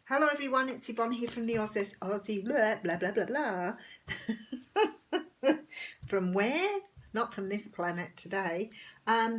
Hello everyone, it's Yvonne here from the Aussie blah blah blah blah blah. From where? Not from this planet today.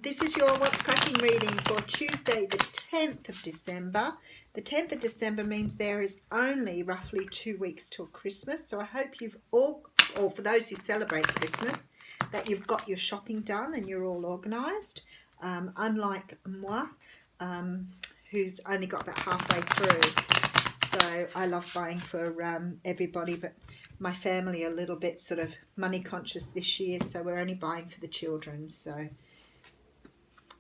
This is your What's Cracking reading for Tuesday the 10th of December. The 10th of December means there is only roughly 2 weeks till Christmas. So I hope you've all, or for those who celebrate Christmas, that you've got your shopping done and you're all organised. Unlike moi, who's only got about halfway through. So I love buying for everybody, but my family are a little bit sort of money conscious this year, so we're only buying for the children. So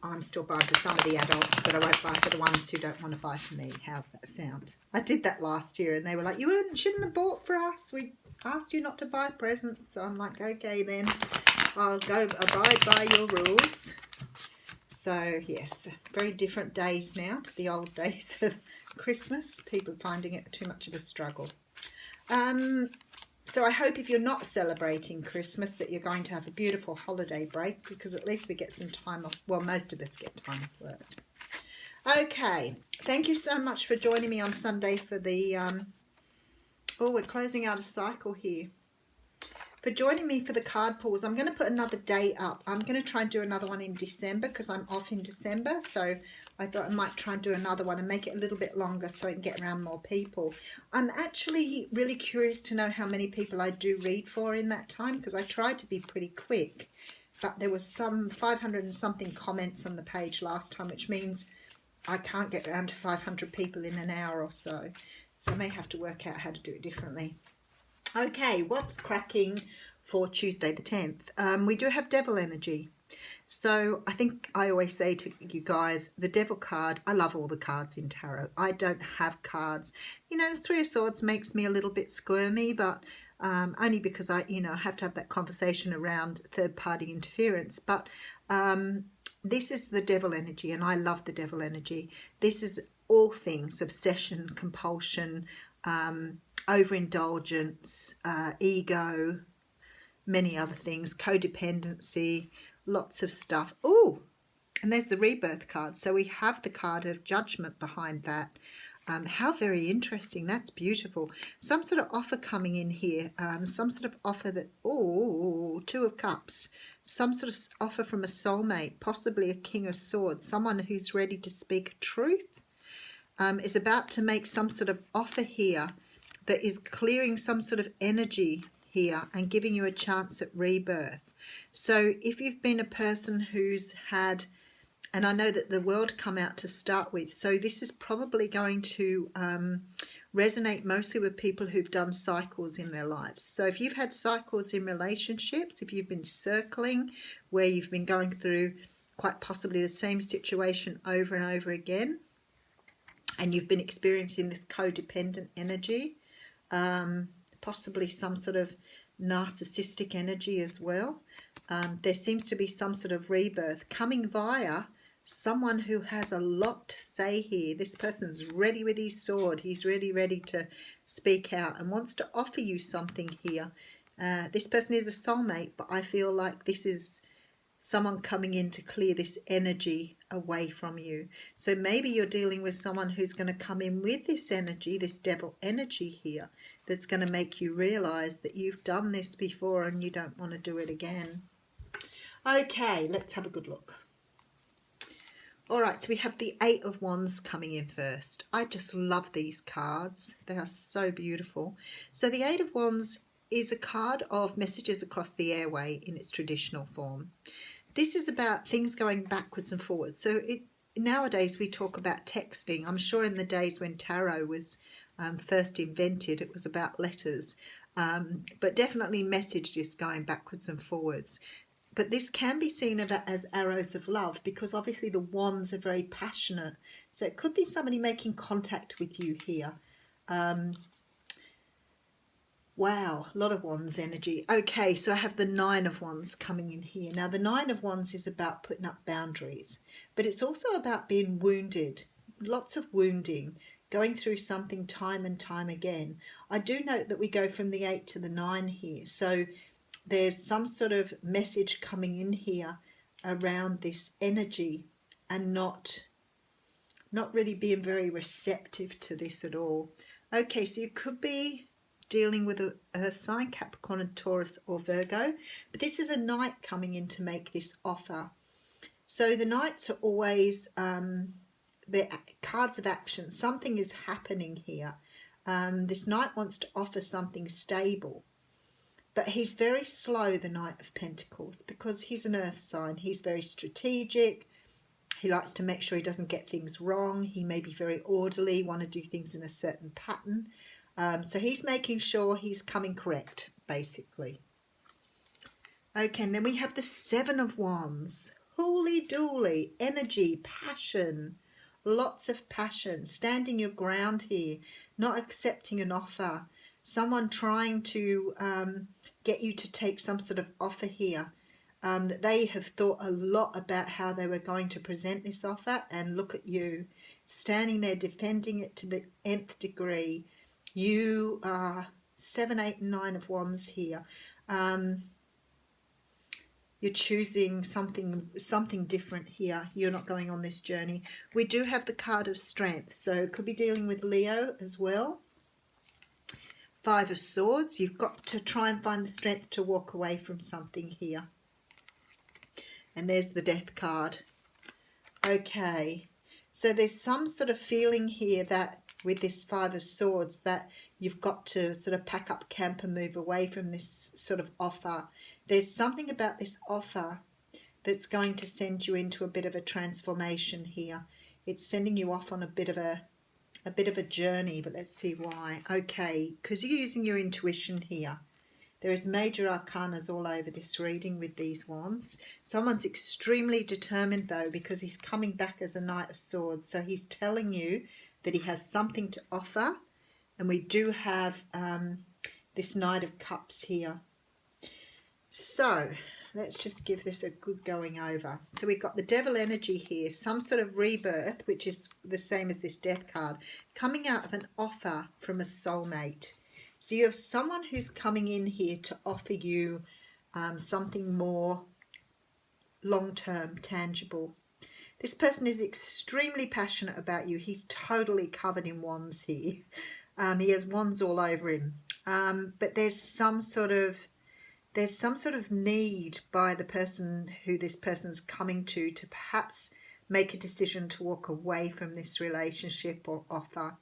I'm still buying for some of the adults, but I won't buy for the ones who don't want to buy for me. How's that sound? I did that last year and they were like, shouldn't have bought for us. We asked you not to buy presents. So I'm like, okay then, I'll go abide by your rules. So yes, very different days now to the old days of Christmas. People finding it too much of a struggle. So I hope if you're not celebrating Christmas that you're going to have a beautiful holiday break, because at least we get some time off. Well, most of us get time off work. Okay, thank you so much for joining me on Sunday for the... we're closing out a cycle here. For joining me for the card pulls. I'm going to put another date up. I'm going to try and do another one in December because I'm off in December. So I thought I might try and do another one and make it a little bit longer so I can get around more people. I'm actually really curious to know how many people I do read for in that time, because I tried to be pretty quick. But there was some 500 and something comments on the page last time, which means I can't get around to 500 people in an hour or so. So I may have to work out how to do it differently. Okay, what's cracking for Tuesday the 10th? We do have devil energy. So I think I always say to you guys, the devil card, I love all the cards in tarot. I don't have cards. You know, the Three of Swords makes me a little bit squirmy, but only because I have to have that conversation around third-party interference. But this is the devil energy, and I love the devil energy. This is all things, obsession, compulsion, overindulgence, ego, many other things, codependency, lots of stuff. Oh, and there's the rebirth card. So we have the card of judgment behind that. How very interesting. That's beautiful. Some sort of offer coming in here. Some sort of offer that, Two of Cups. Some sort of offer from a soulmate, possibly a King of Swords, someone who's ready to speak truth, is about to make some sort of offer here that is clearing some sort of energy here and giving you a chance at rebirth. So if you've been a person who's had, and I know that the world come out to start with, so this is probably going to resonate mostly with people who've done cycles in their lives. So if you've had cycles in relationships, if you've been circling, where you've been going through quite possibly the same situation over and over again, and you've been experiencing this codependent energy, possibly some sort of narcissistic energy as well. There seems to be some sort of rebirth coming via someone who has a lot to say here. This person's ready with his sword. He's really ready to speak out and wants to offer you something here. This person is a soulmate, but I feel like this is someone coming in to clear this energy away from you. So maybe you're dealing with someone who's going to come in with this energy, this devil energy here, that's going to make you realize that you've done this before and you don't want to do it again. Okay, let's have a good look. All right, so we have the Eight of Wands coming in first. I just love these cards. They are so beautiful. So the Eight of Wands is a card of messages across the airway in its traditional form. This is about things going backwards and forwards. So nowadays we talk about texting. I'm sure in the days when tarot was first invented, it was about letters. But definitely message is going backwards and forwards. But this can be seen as arrows of love, because obviously the wands are very passionate. So it could be somebody making contact with you here. Wow, a lot of wands energy. Okay, so I have the Nine of Wands coming in here. Now, the Nine of Wands is about putting up boundaries, but it's also about being wounded. Lots of wounding, going through something time and time again. I do note that we go from the 8 to the 9 here. So there's some sort of message coming in here around this energy and not not really being very receptive to this at all. Okay, so you could be dealing with an earth sign, Capricorn and Taurus or Virgo, but this is a knight coming in to make this offer. So the knights are always the cards of action. Something is happening here. This knight wants to offer something stable, but he's very slow, the Knight of Pentacles, because he's an earth sign. He's very strategic. He likes to make sure he doesn't get things wrong. He may be very orderly, want to do things in a certain pattern. So he's making sure he's coming correct, basically. Okay, and then we have the Seven of Wands. Holy dooly, energy, passion, lots of passion, standing your ground here, not accepting an offer, someone trying to get you to take some sort of offer here. That they have thought a lot about how they were going to present this offer, and look at you standing there defending it to the nth degree. You are 7, 8 and 9 of Wands here. You're choosing something different here. You're not going on this journey. We do have the card of Strength, so it could be dealing with Leo as well. 5 of Swords. You've got to try and find the strength to walk away from something here. And there's the Death card. Okay, so there's some sort of feeling here that with this 5 of Swords that you've got to sort of pack up camp and move away from this sort of offer. There's something about this offer that's going to send you into a bit of a transformation here. It's sending you off on a bit of a journey, but let's see why. Okay, because you're using your intuition here. There is major arcanas all over this reading with these wands. Someone's extremely determined though, because he's coming back as a Knight of Swords. So he's telling you that he has something to offer. And we do have this Knight of Cups here. So let's just give this a good going over. So we've got the Devil energy here, some sort of rebirth, which is the same as this Death card, coming out of an offer from a soulmate. So you have someone who's coming in here to offer you something more long-term, tangible. This person is extremely passionate about you. He's totally covered in wands here. He has wands all over him. But there's some sort of need by the person who this person's coming to perhaps make a decision to walk away from this relationship or offer.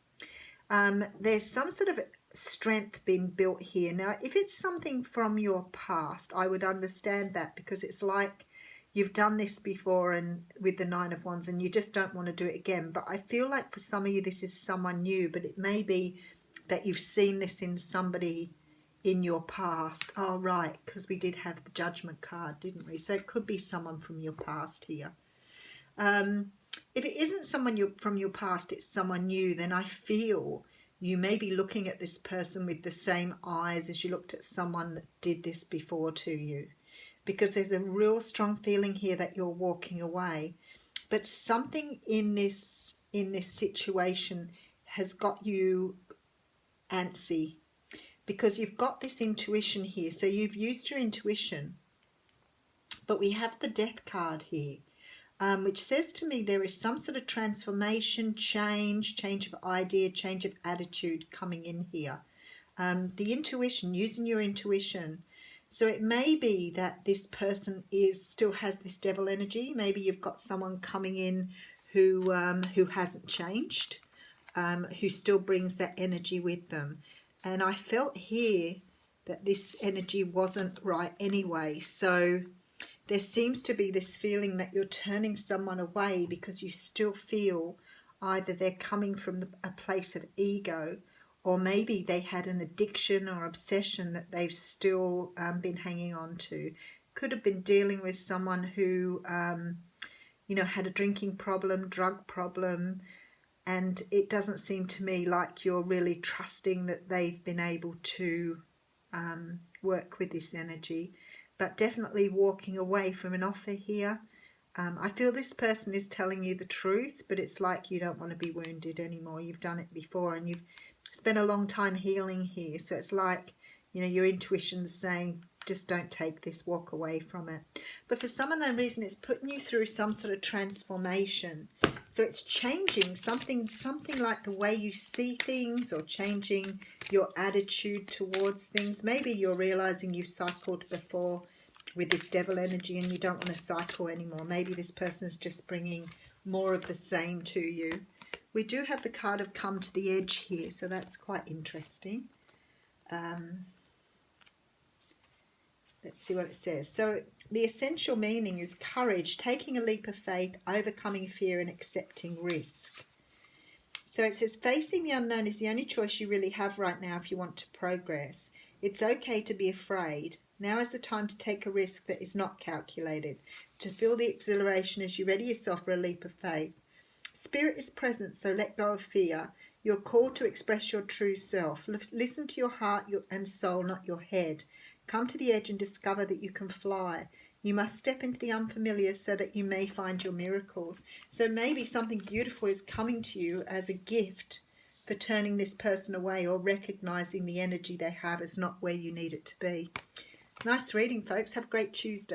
There's some sort of strength being built here. Now, if it's something from your past, I would understand that, because it's like you've done this before and with the 9 of Wands and you just don't want to do it again. But I feel like for some of you this is someone new, but it may be that you've seen this in somebody in your past. Oh right, because we did have the Judgment card, didn't we? So it could be someone from your past here. If it isn't someone from your past, it's someone new, then I feel you may be looking at this person with the same eyes as you looked at someone that did this before to you, because there's a real strong feeling here that you're walking away. But something in this situation has got you antsy, because you've got this intuition here. So you've used your intuition, but we have the Death card here, which says to me there is some sort of transformation, change of idea, change of attitude coming in here. The intuition, using your intuition. So it may be that this person still has this Devil energy. Maybe you've got someone coming in who hasn't changed, who still brings that energy with them. And I felt here that this energy wasn't right anyway. So there seems to be this feeling that you're turning someone away because you still feel either they're coming from a place of ego, or maybe they had an addiction or obsession that they've still been hanging on to. Could have been dealing with someone who, had a drinking problem, drug problem, and it doesn't seem to me like you're really trusting that they've been able to work with this energy. But definitely walking away from an offer here. I feel this person is telling you the truth, but it's like you don't want to be wounded anymore. You've done it before and you've spent a long time healing here. So it's like, your intuition's saying, just don't take this, walk away from it. But for some unknown reason, it's putting you through some sort of transformation. So it's changing something like the way you see things, or changing your attitude towards things. Maybe you're realizing you've cycled before with this devil energy and you don't want to cycle anymore. Maybe this person is just bringing more of the same to you. We do have the card of come to the edge here, so that's quite interesting. Let's see what it says. So the essential meaning is courage, taking a leap of faith, overcoming fear and accepting risk. So it says facing the unknown is the only choice you really have right now if you want to progress. It's okay to be afraid. Now is the time to take a risk that is not calculated, to feel the exhilaration as you ready yourself for a leap of faith. Spirit is present, so let go of fear. You're called to express your true self. Listen to your heart and soul, not your head. Come to the edge and discover that you can fly. You must step into the unfamiliar so that you may find your miracles. So maybe something beautiful is coming to you as a gift for turning this person away, or recognizing the energy they have as not where you need it to be. Nice reading, folks. Have a great Tuesday.